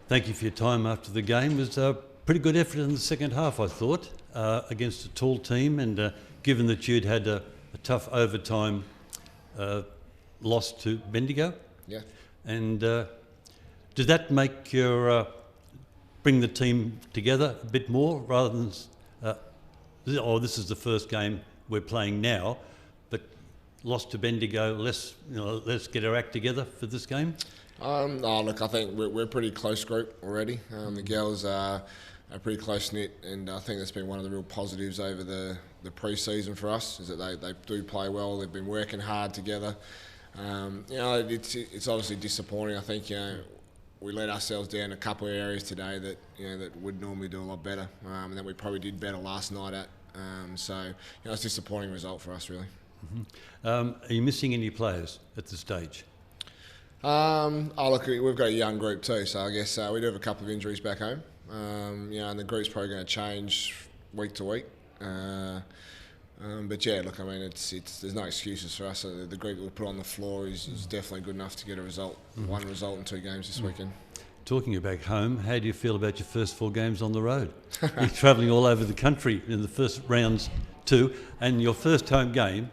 Thank you for your time after the game. It was a pretty good effort in the second half, I thought, against a tall team, and given that you'd had a tough overtime loss to Bendigo. Yeah. And did that make your bring the team together a bit more, rather than this is the first game we're playing now, but lost to Bendigo, let's get our act together for this game? Look, I think we're a pretty close group already. The girls are pretty close-knit, and I think that's been one of the real positives over the pre-season for us, is that they do play well. They've been working hard together. It's obviously disappointing. I think we let ourselves down a couple of areas today that would normally do a lot better, and that we probably did better last night at. So it's a disappointing result for us, really. Mm-hmm. Are you missing any players at this stage? Look, we've got a young group too, so I guess we do have a couple of injuries back home. And the group's probably going to change week to week. But yeah, look, I mean, there's no excuses for us. The group that we put on the floor is definitely good enough to get a result, one result in 2 games this weekend. Talking about home, how do you feel about your first 4 games on the road? You're travelling all over the country in the first rounds too, and your first home game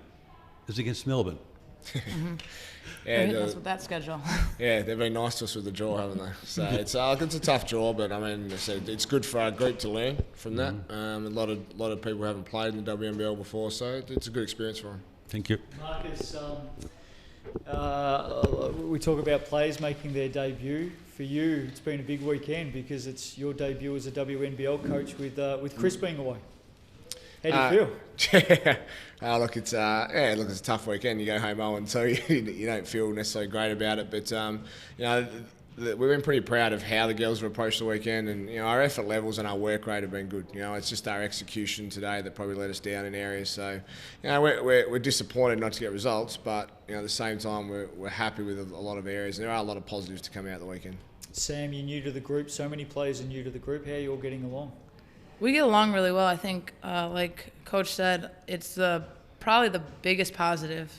is against Melbourne. Mm-hmm. Yeah, that's with that schedule. Yeah, they've been nice to us with the draw, haven't they? So it's a tough draw, but I mean, it's good for our group to learn from that. A lot of people haven't played in the WNBL before, so it's a good experience for them. Thank you, Marcus. We talk about players making their debut. For you, it's been a big weekend because it's your debut as a WNBL coach with Chris being away. How do you feel? Look, it's a tough weekend. You go home 0-2, you don't feel necessarily great about it. But we've been pretty proud of how the girls have approached the weekend, and our effort levels and our work rate have been good. It's just our execution today that probably let us down in areas. So, we're disappointed not to get results, but at the same time we're happy with a lot of areas, and there are a lot of positives to come out the weekend. Sam, you're new to the group. So many players are new to the group. How are you all getting along? We get along really well. I think, like Coach said, it's probably the biggest positive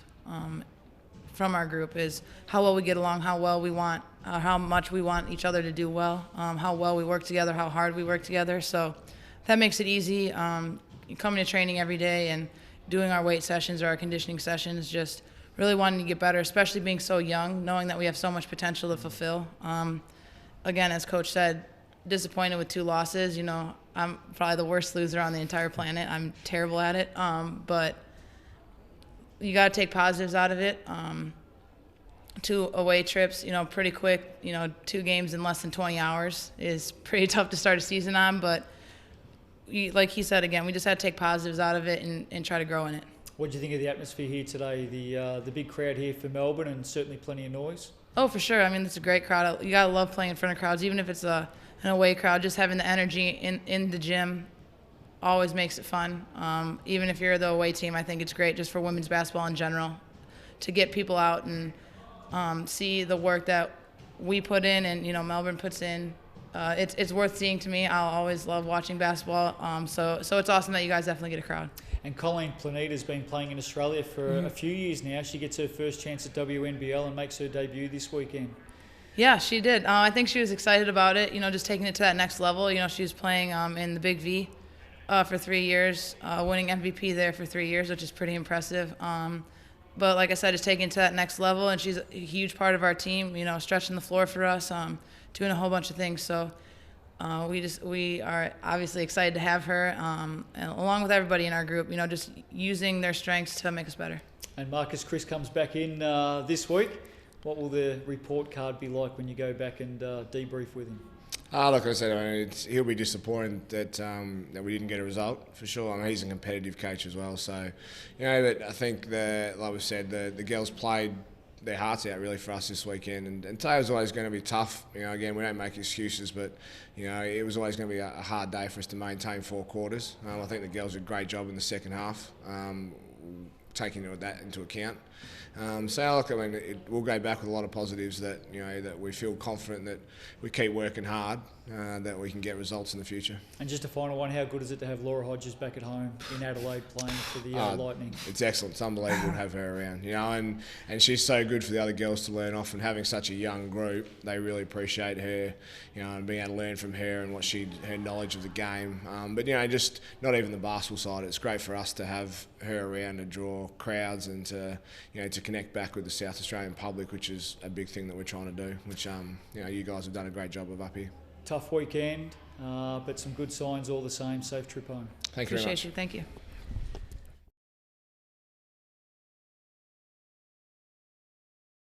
from our group is how well we get along, how much we want each other to do well, how well we work together, how hard we work together. So that makes it easy. Coming to training every day and doing our weight sessions or our conditioning sessions, just really wanting to get better, especially being so young, knowing that we have so much potential to fulfill. Again, as Coach said, disappointed with 2 losses. I'm probably the worst loser on the entire planet. I'm terrible at it. But you got to take positives out of it. 2 away trips, pretty quick. 2 games in less than 20 hours is pretty tough to start a season on. But like he said, again, we just had to take positives out of it and try to grow in it. What do you think of the atmosphere here today? The big crowd here for Melbourne, and certainly plenty of noise. Oh, for sure. I mean, it's a great crowd. You got to love playing in front of crowds, even if it's an away crowd. Just having the energy in the gym always makes it fun. Even if you're the away team, I think it's great just for women's basketball in general to get people out and see the work that we put in and, Melbourne puts in. It's worth seeing to me. I'll always love watching basketball. So it's awesome that you guys definitely get a crowd. And Colleen Planeta's been playing in Australia for a few years now. She gets her first chance at WNBL and makes her debut this weekend. Yeah, she did. I think she was excited about it, just taking it to that next level. She was playing in the Big V for 3 years, winning MVP there for 3 years, which is pretty impressive. But like I said, just taking it to that next level, and she's a huge part of our team, stretching the floor for us, doing a whole bunch of things. So we are obviously excited to have her, and along with everybody in our group, just using their strengths to make us better. And Marcus, Chris comes back in this week. What will the report card be like when you go back and debrief with him? Like I said, he'll be disappointed that we didn't get a result, for sure. He's a competitive coach as well. So, but I think, like we said, the girls played their hearts out really for us this weekend. And today's always going to be tough. Again, we don't make excuses, but, it was always going to be a hard day for us to maintain 4 quarters. I think the girls did a great job in the second half, taking that into account. We'll go back with a lot of positives that, that we feel confident that we keep working hard that we can get results in the future. And just a final one, how good is it to have Laura Hodges back at home in Adelaide playing for the Lightning? It's excellent. It's unbelievable to have her around, and she's so good for the other girls to learn off, and having such a young group, they really appreciate her, and being able to learn from her and her knowledge of the game. But just not even the basketball side. It's great for us to have her around to draw crowds and to connect back with the South Australian public, which is a big thing that we're trying to do, which you guys have done a great job of up here. Tough weekend, but some good signs all the same. Safe trip home. Thank you very much. Appreciate you. Thank you.